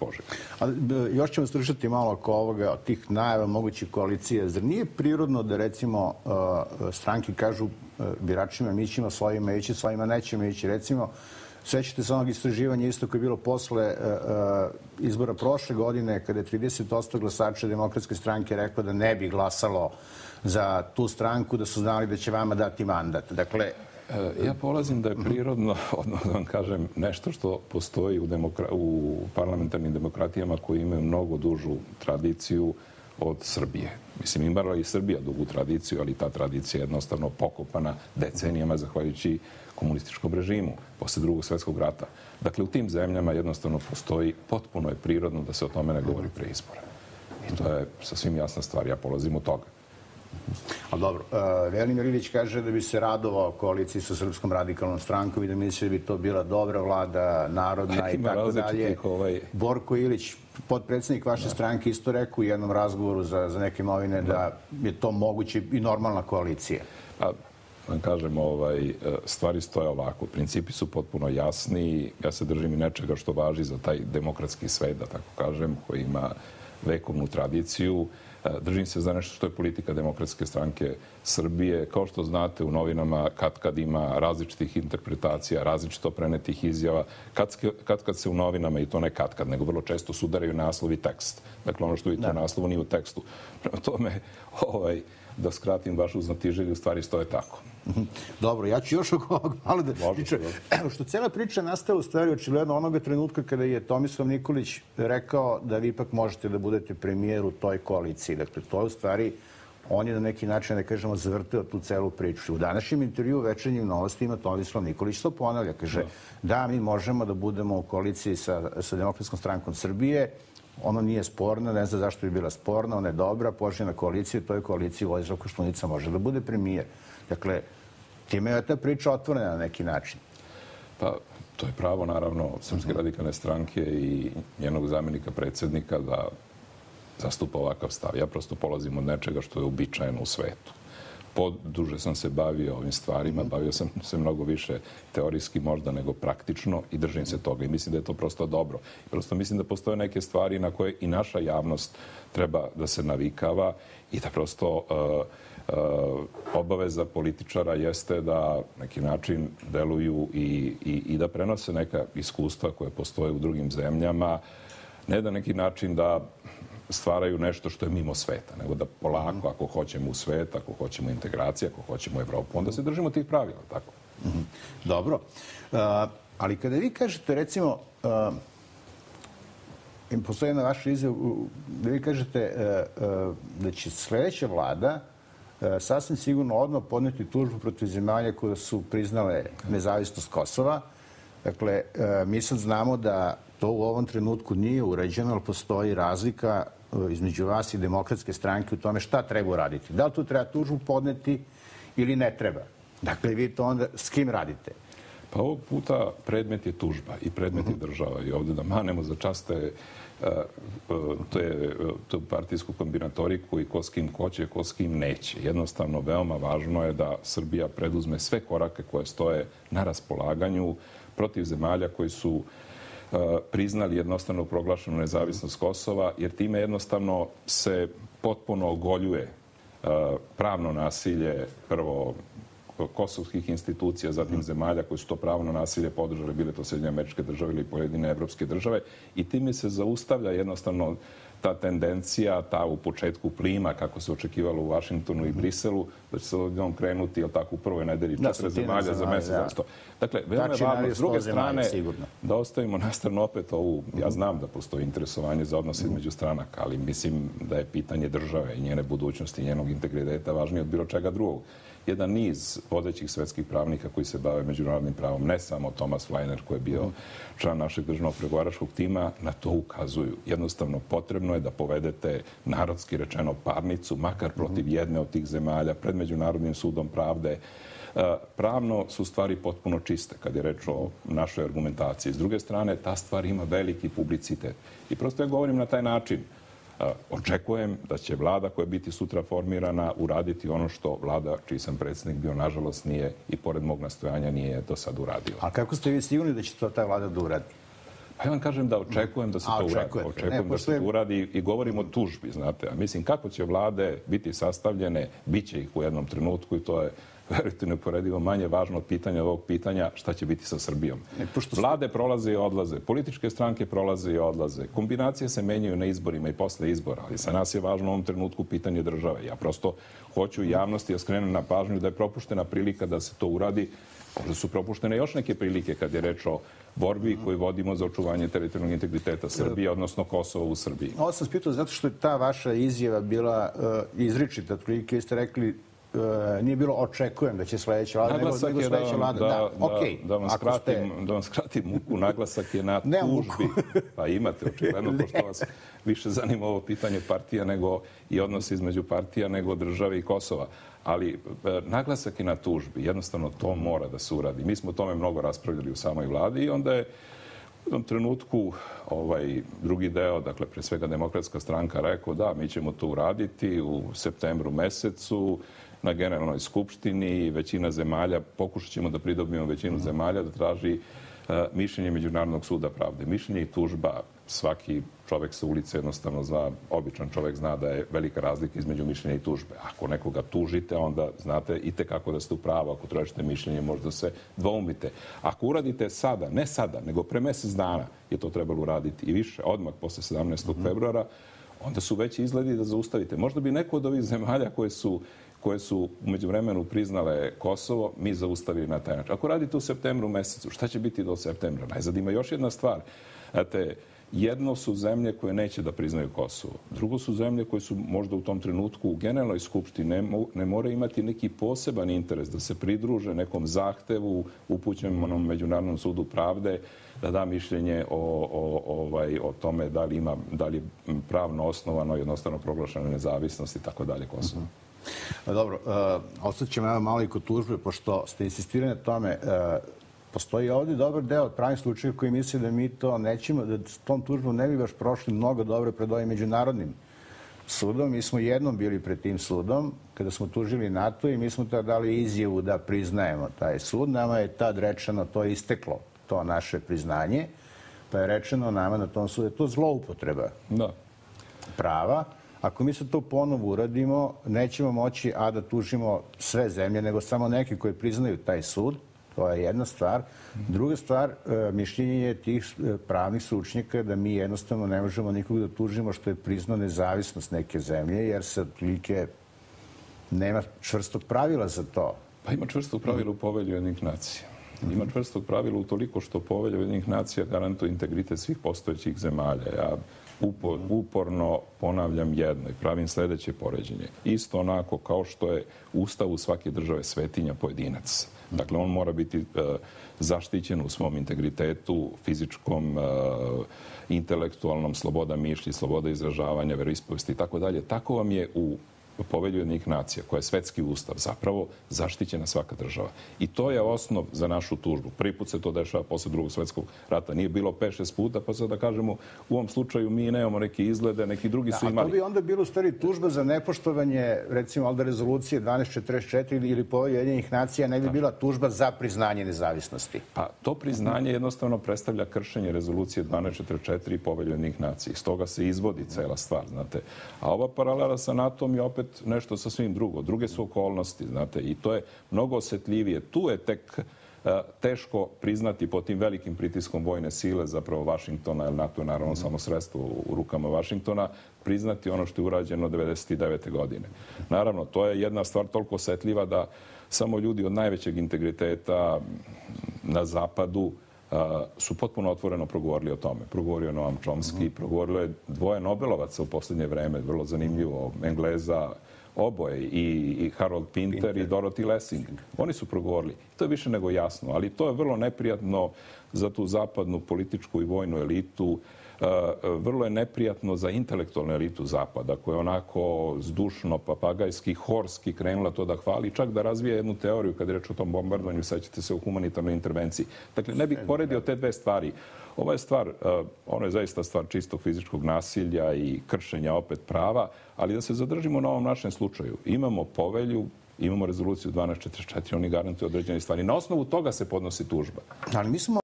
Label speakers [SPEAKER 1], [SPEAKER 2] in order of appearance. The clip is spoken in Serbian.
[SPEAKER 1] poželjno.
[SPEAKER 2] Još ćemo slušati malo oko ovoga, od tih najava mogućih koalicija. Zar nije prirodno da, recimo, stranke kažu biračima mi ćemo svojima ići, svojima nećemo ići? Recimo, sećate se onog istraživanja isto koje je bilo posle izbora prošle godine, kada je 30% glasača Demokratske stranke reklo da ne bi glasalo za tu stranku, da su znali da će vama dati mandat. Dakle,
[SPEAKER 1] ja polazim da je prirodno, odnosno da vam kažem, nešto što postoji u parlamentarnim demokratijama koji imaju mnogo dužu tradiciju od Srbije. Mislim, imala i Srbija dugu tradiciju, ali ta tradicija je jednostavno pokopana decenijama zahvaljujući komunističkom režimu posle Drugog svjetskog rata. Dakle, u tim zemljama jednostavno postoji, potpuno je prirodno da se o tome ne govori pre izbora. I to je sasvim jasna stvar. Ja polazim od toga.
[SPEAKER 2] Ali dobro, Velimir Ilić kaže da bi se radovao koaliciji sa Srpskom radikalnom strankom i da misli da bi to bila dobra vlada, narodna i tako dalje. Borko Ilić, potpredsjednik vaše stranke, isto rekao u jednom razgovoru za neke novine da je to moguće i normalna koalicija.
[SPEAKER 1] vam kažem, stvari stoje ovako. Principi su potpuno jasni. Ja se držim i nečega što važi za taj demokratski svet, da tako kažem, koji ima vekovnu tradiciju. Držim se za nešto što je politika Demokratske stranke Srbije. Kao što znate, u novinama kad ima različitih interpretacija, različito prenetih izjava. Kad se u novinama, i to ne kad, nego vrlo često sudaraju naslov i tekst. Dakle, ono što vidite u naslovu nije u tekstu. Prema tome, da skratim vašu znatiželju, u stvari stoje tako.
[SPEAKER 2] Dobro, ja ću još oko ovog malo da pričam. Evo, što cijela priča nastaje u stvari očigledno onoga trenutka kada je Tomislav Nikolić rekao da vi ipak možete da budete premijer u toj koaliciji. Dakle, to je u stvari, on je na neki način, da kažemo, zavrteo tu celu priču. U današnjem intervju u Večernjim novostima Tomislav Nikolić to ponavlja. Kaže, da, mi možemo da budemo u koaliciji sa Demokratskom strankom Srbije. Ono nije sporno, ne znam zašto bi bila sporna, ona je dobra, poželjna koalicija, to je koalicija Vojislav Koštunica može da bude premijer. Dakle, time je ta priča otvorena na neki način.
[SPEAKER 1] Pa, to je pravo, naravno, Srpske radikalne stranke i njenog zamjenika predsjednika da zastupa ovakav stav. Ja prosto polazim od nečega što je uobičajeno u svetu. Poduže sam se bavio ovim stvarima, bavio sam se mnogo više teorijski možda nego praktično i držim se toga i mislim da je to prosto dobro. Prosto mislim da postoje neke stvari na koje i naša javnost treba da se navikava i da prosto obaveza političara jeste da neki način deluju i da prenose neka iskustva koje postoje u drugim zemljama, ne da neki način da stvaraju nešto što je mimo sveta, nego da polako, ako hoćemo u svet, ako hoćemo integracije, ako hoćemo Evropu, onda se držimo tih pravila, tako?
[SPEAKER 2] Dobro. Ali kada vi kažete, recimo, postoji jedna vaša izjava, da vi kažete da će sledeća vlada sasvim sigurno odmah podneti tužbu protiv zemalja koje su priznale nezavisnost Kosova. Dakle, mi sad znamo da to u ovom trenutku nije uređeno, ali postoji razlika između vas i Demokratske stranke u tome šta treba uraditi. Da li tu treba tužbu podneti ili ne treba? Dakle, vi to onda s kim radite?
[SPEAKER 1] Pa ovog puta predmet je tužba i predmet je država. I ovdje da manemo za čast tu partijsku kombinatoriku i ko s kim hoće, ko s kim neće. Jednostavno, veoma važno je da Srbija preduzme sve korake koje stoje na raspolaganju protiv zemalja koji su priznali jednostavno proglašenu nezavisnost Kosova, jer time jednostavno se potpuno ogoljuje pravno nasilje, prvo kosovskih institucija, zatim zemalja koji su to pravno nasilje podržali, bile to Sjedinjene Američke Države ili pojedine evropske države, i time se zaustavlja jednostavno ta tendencija, ta u početku plima, kako se očekivalo u Vašingtonu i Briselu, da će se odjednom krenuti, jel tako, u prvoj nedelji 4 zemalja za mesec za 100. Dakle, veoma je važno, s druge strane, da ostavimo na stranu opet ovu, ja znam da postoji interesovanje za odnos između stranaka, ali mislim da je pitanje države i njene budućnosti i njenog integriteta važnije od bilo čega drugog. Jedan niz vodećih svetskih pravnika koji se bave međunarodnim pravom, ne samo Thomas Weiner koji je bio član našeg državnog pregovaračkog tima, na to ukazuju. Jednostavno, potrebno je da povedete, narodski rečeno, parnicu, makar protiv jedne od tih zemalja, pred Međunarodnim sudom pravde. Pravno su stvari potpuno čiste kad je reč o našoj argumentaciji. S druge strane, ta stvar ima veliki publicitet. I prosto ja govorim na taj način. Očekujem da će vlada koja biti sutra formirana uraditi ono što vlada, čiji sam predsjednik bio, nažalost nije i pored mog nastojanja nije do sad uradila.
[SPEAKER 2] A kako ste vi sigurni da će to ta vlada da uradi?
[SPEAKER 1] Pa ja vam kažem da očekujem da se to uradi. Očekujem da se to uradi i govorim o tužbi, znate. A mislim, kako će vlade biti sastavljene, bit će ih u jednom trenutku i to je, verujte, neuporedivo manje važno od pitanja ovog pitanja šta će biti sa Srbijom. Vlade prolaze i odlaze, političke stranke prolaze i odlaze, kombinacije se menjaju na izborima i posle izbora, ali za nas je važno u ovom trenutku pitanje države. Ja prosto hoću javnosti da skrenem na pažnju da je propuštena prilika da se to uradi. Možda su propuštene još neke prilike kad je reč o borbi koju vodimo za očuvanje teritorijalnog integriteta Srbije, odnosno Kosova u Srbiji.
[SPEAKER 2] Ovo sam spitao zato što je ta vaša izjava bila izričita. Otprilike ste rekli nije bilo očekujem da će sledeća vlada, nego sledeća vlada.
[SPEAKER 1] Da vam skratim muku, naglasak je na tužbi. Pa imate, očigledno, pošto vas više zanima ovo pitanje partija nego i odnos između partija nego države i Kosova. Ali naglasak je na tužbi. Jednostavno to mora da se uradi. Mi smo o tome mnogo raspravljali u samoj vladi i onda je u jednom trenutku drugi deo, dakle pre svega Demokratska stranka rekao da, mi ćemo to uraditi u septembru mesecu na Generalnoj skupštini i većina zemalja, pokušat ćemo da pridobijemo većinu zemalja da traži mišljenje Međunarodnog suda pravde. Mišljenje i tužba, svaki čovek sa ulice jednostavno zna, običan čovek zna da je velika razlika između mišljenja i tužbe. Ako nekoga tužite, onda znate i tekako da ste u pravu. Ako tražite mišljenje, možda se dvoumite. Ako uradite sada, ne sada, nego pre mesec dana je to trebalo uraditi i više, odmah posle 17. februara, onda su već izgledi da zaustavite. Možda bi neko od ovih zemalja koje su umeđu vremenu priznale Kosovo, mi zaustavili na taj način. Ako radite u septembru mesecu, šta će biti do septembra? Najzad ima još jedna stvar. Znate, jedno su zemlje koje neće da priznaju Kosovo. Drugo su zemlje koje su možda u tom trenutku u Generalnoj skupštini ne moraju imati neki poseban interes da se pridruže nekom zahtevu upućenom Međunarodnom sudu pravde da da mišljenje o tome da li je pravno osnovano i jednostavno proglašena nezavisnost i tako dalje Kosovo.
[SPEAKER 2] Dobro, ostaćemo malo i kod tužbe, pošto ste insistirali na tome. Postoji ovdje dobar deo pravnih slučajeva koji misle da mi to nećemo, da s tom tužbom ne bi baš prošli mnogo dobro pred ovim međunarodnim sudom. Mi smo jednom bili pred tim sudom, kada smo tužili NATO i mi smo tada dali izjavu da priznajemo taj sud. Nama je tad rečeno, to je isteklo, to naše priznanje, pa je rečeno nama na tom sudu, je to zloupotreba prava. Ako mi se to ponovo uradimo, nećemo moći da tužimo sve zemlje, nego samo neke koje priznaju taj sud. To je jedna stvar. Druga stvar, mišljenje je tih pravnih stručnjaka da mi jednostavno ne možemo nikog da tužimo što je priznao nezavisnost neke zemlje, jer se otprilike nema čvrstog pravila za to.
[SPEAKER 1] Pa ima čvrstog pravila u Povelji Ujedinjenih nacija. Ima čvrstog pravila u toliko što Povelja Ujedinjenih nacija garantuje integritet svih postojećih zemalja. Ja uporno ponavljam jedno i pravim sledeće poređenje. Isto onako kao što je u Ustavu svake države svetinja pojedinac. Dakle, on mora biti zaštićen u svom integritetu, fizičkom, intelektualnom, sloboda mišlji, sloboda izražavanja, veroispovesti i tako dalje. Tako vam je u Povelji Ujedinjenih nacija, koja je svetski ustav, zapravo zaštićena svaka država. I to je osnov za našu tužbu. Prvi put se to dešava posle Drugog svetskog rata. Nije bilo 5-6 puta, pa sad da kažemo u ovom slučaju mi nemamo neke izglede, neki drugi su imali.
[SPEAKER 2] A to bi onda bilo u stvari tužba za nepoštovanje, recimo, ovdje rezolucije 1244 ili Povelje Ujedinjenih nacija, ne bi bila tužba za priznanje nezavisnosti?
[SPEAKER 1] Pa to priznanje jednostavno predstavlja kršenje rezolucije 1244 i Povelje Ujedinjenih nacija. Iz toga se izvodi cela stvar, znate. A ova paralela sa NATO-om je opet nešto sasvim drugo. Druge su okolnosti, znate, i to je mnogo osetljivije. Tu je tek teško priznati pod tim velikim pritiskom vojne sile, zapravo Vašingtona, jer NATO je naravno samo sredstvo u rukama Vašingtona, priznati ono što je urađeno 1999. godine. Naravno, to je jedna stvar toliko osetljiva da samo ljudi od najvećeg integriteta na zapadu su potpuno otvoreno progovorili o tome. Progovorio je Noam Chomsky, progovorilo je dvoje Nobelovaca u posljednje vreme, vrlo zanimljivo, Engleza, oboje, i Harold Pinter i Dorothy Lessing. Oni su progovorili. To je više nego jasno, ali to je vrlo neprijatno za tu zapadnu političku i vojnu elitu. Vrlo je neprijatno za intelektualnu elitu Zapada, koja je onako zdušno, papagajski, horski krenula to da hvali, čak da razvije jednu teoriju kad je reč o tom bombardovanju, sećate se, o humanitarnoj intervenciji. Dakle, ne bih poredio te dve stvari. Ova je stvar, ono je zaista stvar čistog fizičkog nasilja i kršenja opet prava, ali da se zadržimo na ovom našem slučaju. Imamo povelju, imamo rezoluciju 1244, oni garantuju određene stvari. Na osnovu toga se podnosi tužba.
[SPEAKER 2] Ali mi smo